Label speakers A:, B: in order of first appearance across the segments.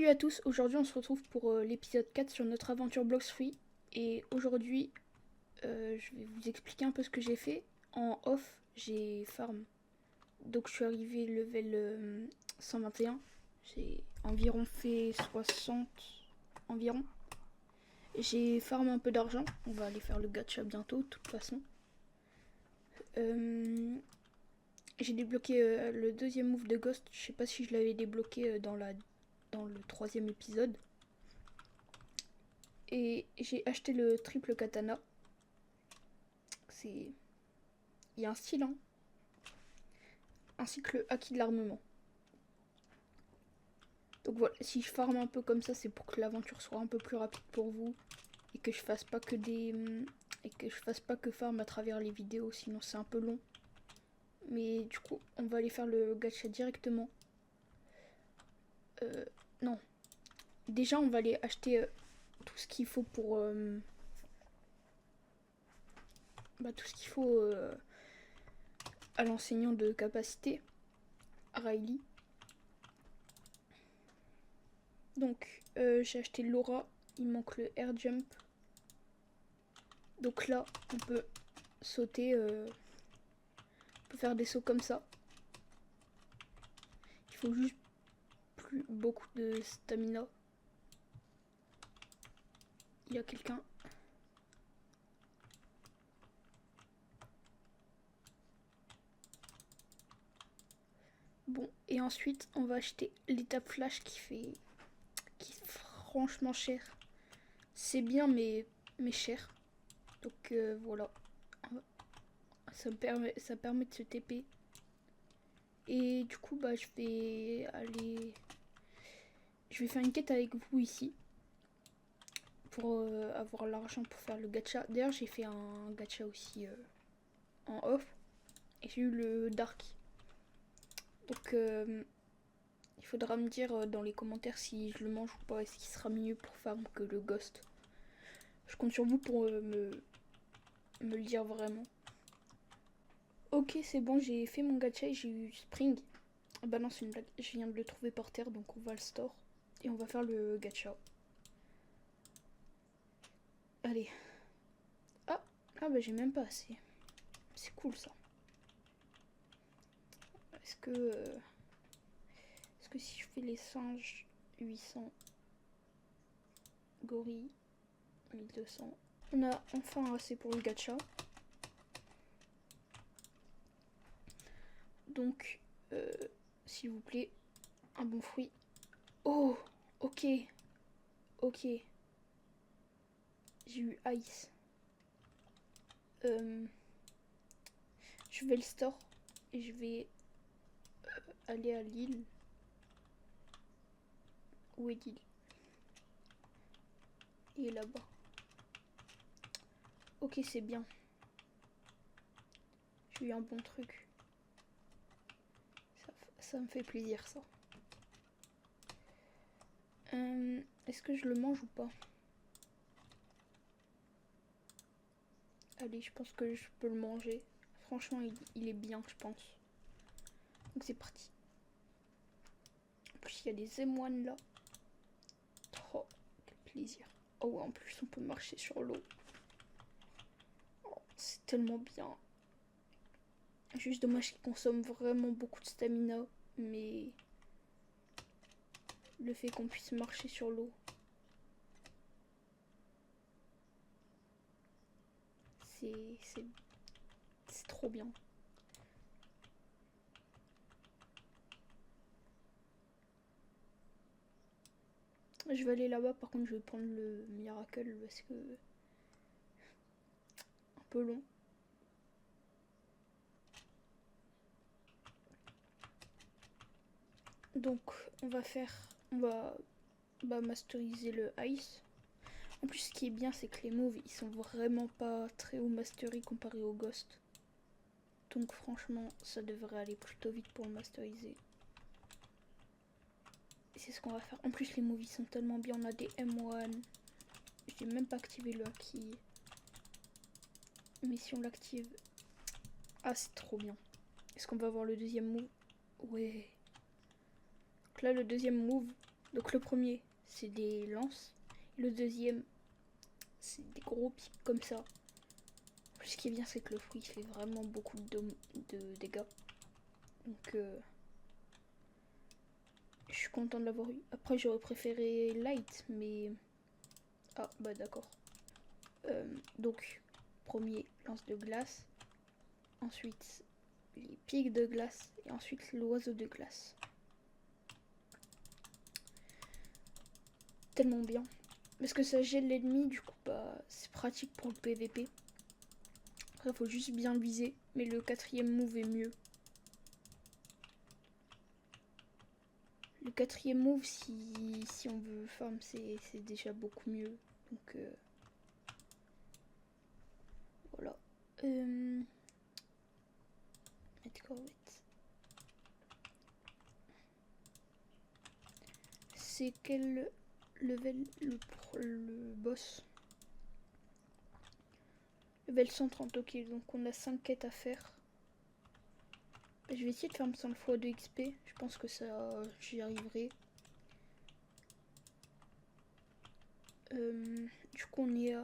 A: Salut à tous, aujourd'hui on se retrouve pour l'épisode 4 sur notre aventure Blox Fruit. Et aujourd'hui, je vais vous expliquer un peu ce que j'ai fait. En off, j'ai farm. Donc je suis arrivé level 121. J'ai environ fait 60 environ. J'ai farm un peu d'argent. On va aller faire le gacha bientôt, de toute façon. J'ai débloqué le deuxième move de Ghost. Je sais pas si je l'avais débloqué dans le troisième épisode. Et j'ai acheté le triple katana. Il y a un style, hein. Ainsi que le haki de l'armement. Donc voilà, si je farme un peu comme ça, c'est pour que l'aventure soit un peu plus rapide pour vous. Et que je fasse pas que farm à travers les vidéos, sinon c'est un peu long. Mais du coup, on va aller faire le gacha directement. Non. Déjà, on va aller acheter tout ce qu'il faut pour... tout ce qu'il faut à l'enseignant de capacité, Riley. Donc, j'ai acheté Laura. Il manque le air jump. Donc là, on peut sauter. On peut faire des sauts comme ça. Il faut juste plus beaucoup de stamina. Il y a quelqu'un. Bon, et ensuite, on va acheter l'étape flash qui est franchement cher. C'est bien, mais cher. Donc voilà. Ça permet de se TP. Et du coup, je vais aller... Je vais faire une quête avec vous ici. Pour avoir l'argent pour faire le gacha. D'ailleurs, j'ai fait un gacha aussi en off. Et j'ai eu le dark. Donc, il faudra me dire dans les commentaires si je le mange ou pas. Est-ce qu'il sera mieux pour farm que le ghost. Je compte sur vous pour me le dire vraiment. Ok, c'est bon, j'ai fait mon gacha et j'ai eu Spring. Bah non, c'est une blague. Je viens de le trouver par terre, donc on va le store. Et on va faire le gacha. Allez. Ah, bah j'ai même pas assez. C'est cool ça. Est-ce que si je fais les singes 800, gorilles 1200, on a enfin assez pour le gacha. Donc, s'il vous plaît, un bon fruit. Oh, ok. Ok. J'ai eu Ice. Je vais le store et je vais aller à l'île. Où est l'île? Il est là-bas. Ok, c'est bien. J'ai eu un bon truc. Ça me fait plaisir, ça. Est-ce que je le mange ou pas? Allez, je pense que je peux le manger. Franchement, il est bien, je pense. Donc c'est parti. En plus, il y a des émoines là. Oh, quel plaisir. Oh, en plus, on peut marcher sur l'eau. Oh, c'est tellement bien. Juste dommage qu'il consomme vraiment beaucoup de stamina. Mais le fait qu'on puisse marcher sur l'eau, c'est trop bien. Je vais aller là-bas, par contre je vais prendre le miracle parce que un peu long. Donc on va masteriser le ice. En plus, ce qui est bien, c'est que les moves ils sont vraiment pas très haut mastery comparé au ghost. Donc franchement, ça devrait aller plutôt vite pour le masteriser. Et c'est ce qu'on va faire. En plus, les moves ils sont tellement bien. On a des M1. J'ai même pas activé le haki. Mais si on l'active... Ah, c'est trop bien. Est-ce qu'on va avoir le deuxième move? Ouais. Donc là, le deuxième move, Donc le premier, c'est des lances. Et le deuxième, c'est des gros pics comme ça. Ce qui est bien, c'est que le fruit fait vraiment beaucoup de dégâts. Donc je suis content de l'avoir eu. Après, j'aurais préféré light, mais... Ah, bah d'accord. Donc, premier, lance de glace. Ensuite, les pics de glace. Et ensuite, l'oiseau de glace. Tellement bien. Parce que ça gèle l'ennemi, du coup, bah, c'est pratique pour le PVP. Après, faut juste bien le viser. Mais le quatrième move est mieux. Le quatrième move, si on veut farm, c'est déjà beaucoup mieux. Donc, voilà. C'est quel level le boss? Level 130, ok, donc on a 5 quêtes à faire. Je vais essayer de faire 100 fois 2 XP, je pense que ça, j'y arriverai. Du coup on est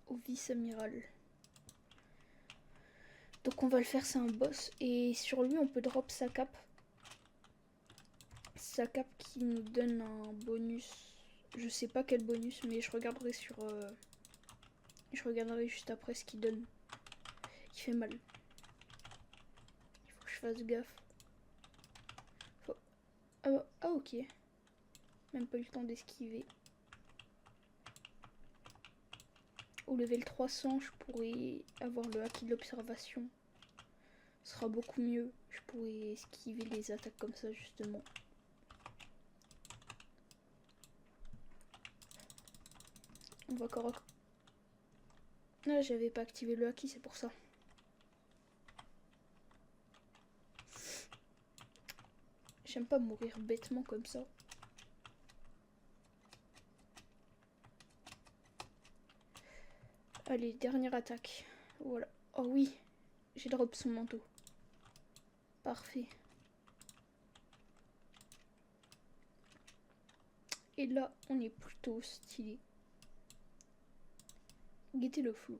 A: au vice-amiral. Donc on va le faire, c'est un boss. Et sur lui on peut drop sa cape. Sa cape qui nous donne un bonus. Je sais pas quel bonus, mais je regarderai sur... je regarderai juste après ce qu'il donne. Il fait mal. Il faut que je fasse gaffe. Ah ok. Même pas eu le temps d'esquiver. Au level 300, je pourrais avoir le haki de l'observation. Ce sera beaucoup mieux. Je pourrais esquiver les attaques comme ça, justement. On va encore... Ah, j'avais pas activé le haki, c'est pour ça. J'aime pas mourir bêtement comme ça. Allez, dernière attaque. Voilà. Oh oui, j'ai drop son manteau. Parfait. Et là, on est plutôt stylé. Guettez le flou.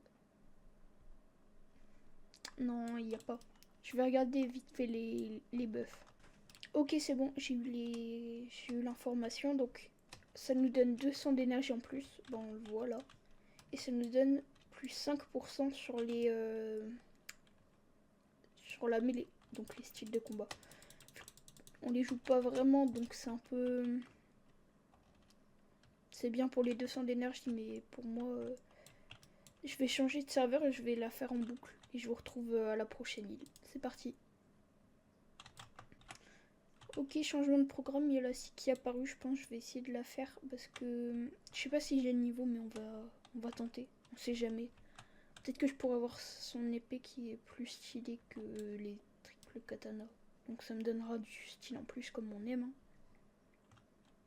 A: Non, il n'y a pas. Je vais regarder vite fait les buffs. Ok, c'est bon, j'ai eu l'information. Donc, ça nous donne 200 d'énergie en plus. Bon, voilà. Et ça nous donne plus 5% sur les... sur la mêlée. Donc, les styles de combat. On les joue pas vraiment, donc c'est un peu... C'est bien pour les 200 d'énergie, mais pour moi... je vais changer de serveur et je vais la faire en boucle. Et je vous retrouve à la prochaine île. C'est parti. Ok, changement de programme, il y a la scie qui est apparue, je pense. Je vais essayer de la faire parce que... Je sais pas si j'ai le niveau, mais on va tenter. On sait jamais. Peut-être que je pourrais avoir son épée qui est plus stylée que les triples katanas. Donc ça me donnera du style en plus comme on aime. Hein.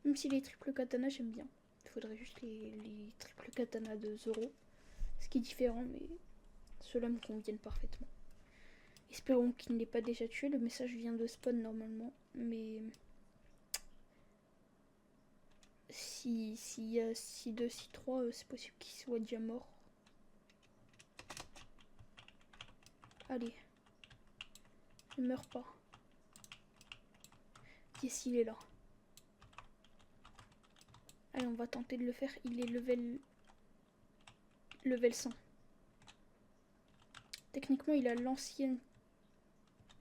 A: Même si les triples katanas j'aime bien. Il faudrait juste les triples katanas de Zoro. Ce qui est différent, mais ceux-là me conviennent parfaitement. Espérons qu'il n'ait pas déjà tué. Le message vient de spawn normalement. Mais s'il y a 6-2, 6-3, c'est possible qu'il soit déjà mort. Allez. Ne meurs pas. Yes, il est là. Allez, on va tenter de le faire. Il est level 100. Techniquement, il a l'ancienne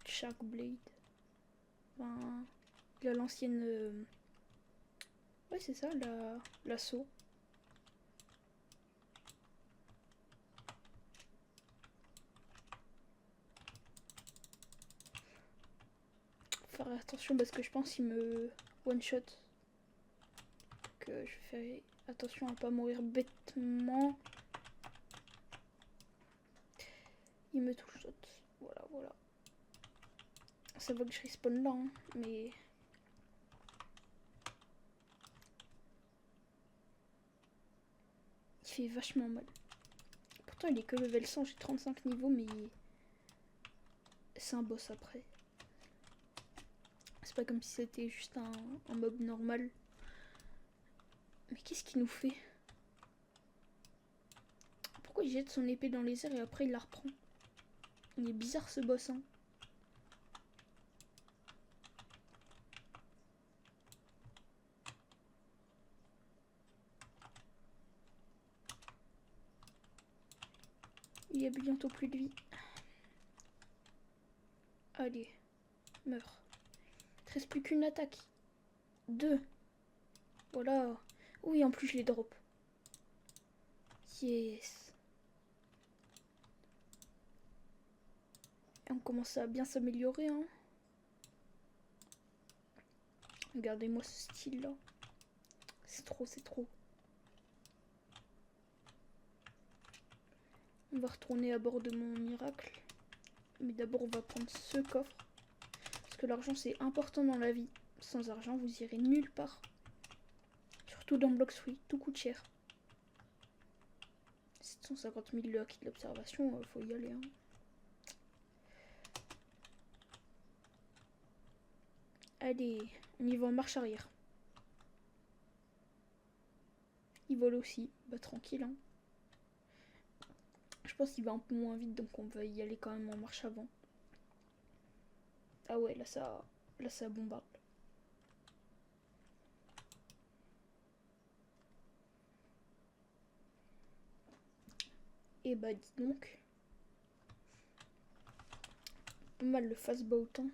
A: Shark Blade. Enfin, il a l'ancienne... Ouais, c'est ça, l'assaut. Faire attention parce que je pense qu'il me one-shot. Donc, je vais faire attention à pas mourir bêtement. Il me touche shot. Voilà, voilà. Ça va que je respawn là, hein, mais... Il fait vachement mal. Pourtant, il est que level 100, j'ai 35 niveaux, mais... C'est un boss après. C'est pas comme si c'était juste un mob normal. Mais qu'est-ce qu'il nous fait? Pourquoi il jette son épée dans les airs et après il la reprend? Il est bizarre ce boss, hein. Il y a bientôt plus de vie. Allez, meurs. Il ne reste plus qu'une attaque. 2. Voilà. Oui, en plus je les drop. Yes. Et on commence à bien s'améliorer, hein. Regardez-moi ce style-là. C'est trop, c'est trop. On va retourner à bord de mon miracle. Mais d'abord, on va prendre ce coffre. Parce que l'argent, c'est important dans la vie. Sans argent, vous irez nulle part. Surtout dans Blox Fruit, tout coûte cher. 750 000 le acquis de l'observation, faut y aller, hein. Allez, on y va en marche arrière. Il vole aussi, bah tranquille, hein. Je pense qu'il va un peu moins vite, donc on va y aller quand même en marche avant. Ah ouais, là ça bombarde. Et bah dis donc. Pas mal le fastboat, hein.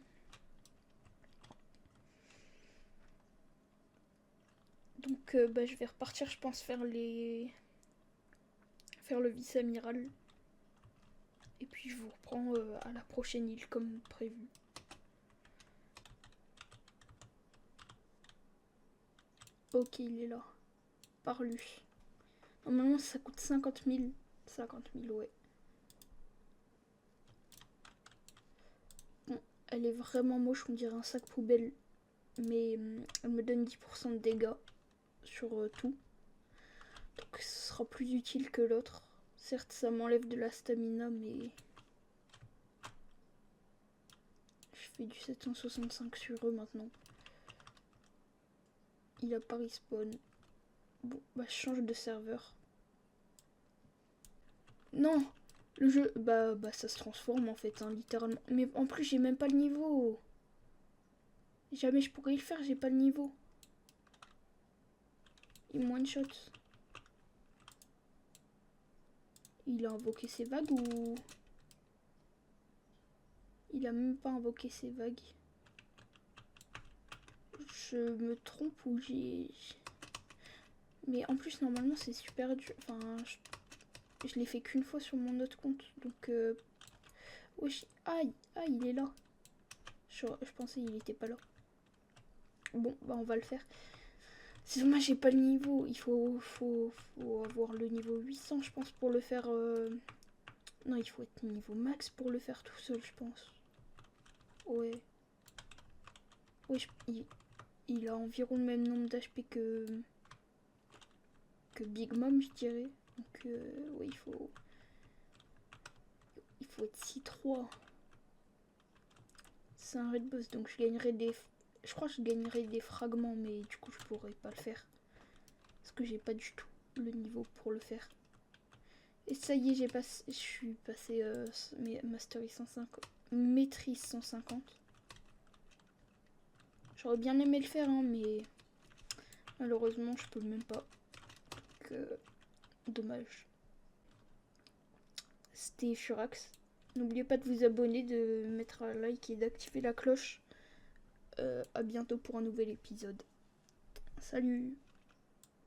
A: Donc bah je vais repartir, je pense, faire le vice-amiral. Et puis je vous reprends à la prochaine île comme prévu. Ok, il est là. Parlu. Normalement ça coûte 50 000. 50 000, ouais. Bon, elle est vraiment moche, on dirait un sac poubelle. Mais elle me donne 10% de dégâts sur tout. Donc ce sera plus utile que l'autre. Certes, ça m'enlève de la stamina, mais... Je fais du 765 sur eux maintenant. Il a pas respawn. Bon, bah je change de serveur. Non! Le jeu, bah ça se transforme en fait, hein, littéralement. Mais en plus, j'ai même pas le niveau. Jamais je pourrais le faire, j'ai pas le niveau. Il me one shot. Il a invoqué ses vagues ou... Il a même pas invoqué ses vagues. Je me trompe ou j'ai... Mais en plus, normalement, c'est super dur. Enfin, je l'ai fait qu'une fois sur mon autre compte. Donc, wesh, aïe, il est là. Je pensais qu'il était pas là. Bon, bah on va le faire. C'est dommage, j'ai pas le niveau. Il faut avoir le niveau 800, je pense, pour le faire. Non, il faut être niveau max pour le faire tout seul, je pense. Ouais. Ouais, il a environ le même nombre d'HP que Big Mom, je dirais. Donc, ouais, il faut être 6-3. C'est un raid boss, donc je gagnerai des... Je crois que je gagnerai des fragments, mais du coup, je pourrais pas le faire. Parce que j'ai pas du tout le niveau pour le faire. Et ça y est, je suis passé Mastery 150, Maîtrise 150. J'aurais bien aimé le faire, hein, mais malheureusement, je peux même pas. Donc, dommage. C'était Furax. N'oubliez pas de vous abonner, de mettre un like et d'activer la cloche. À bientôt pour un nouvel épisode. Salut!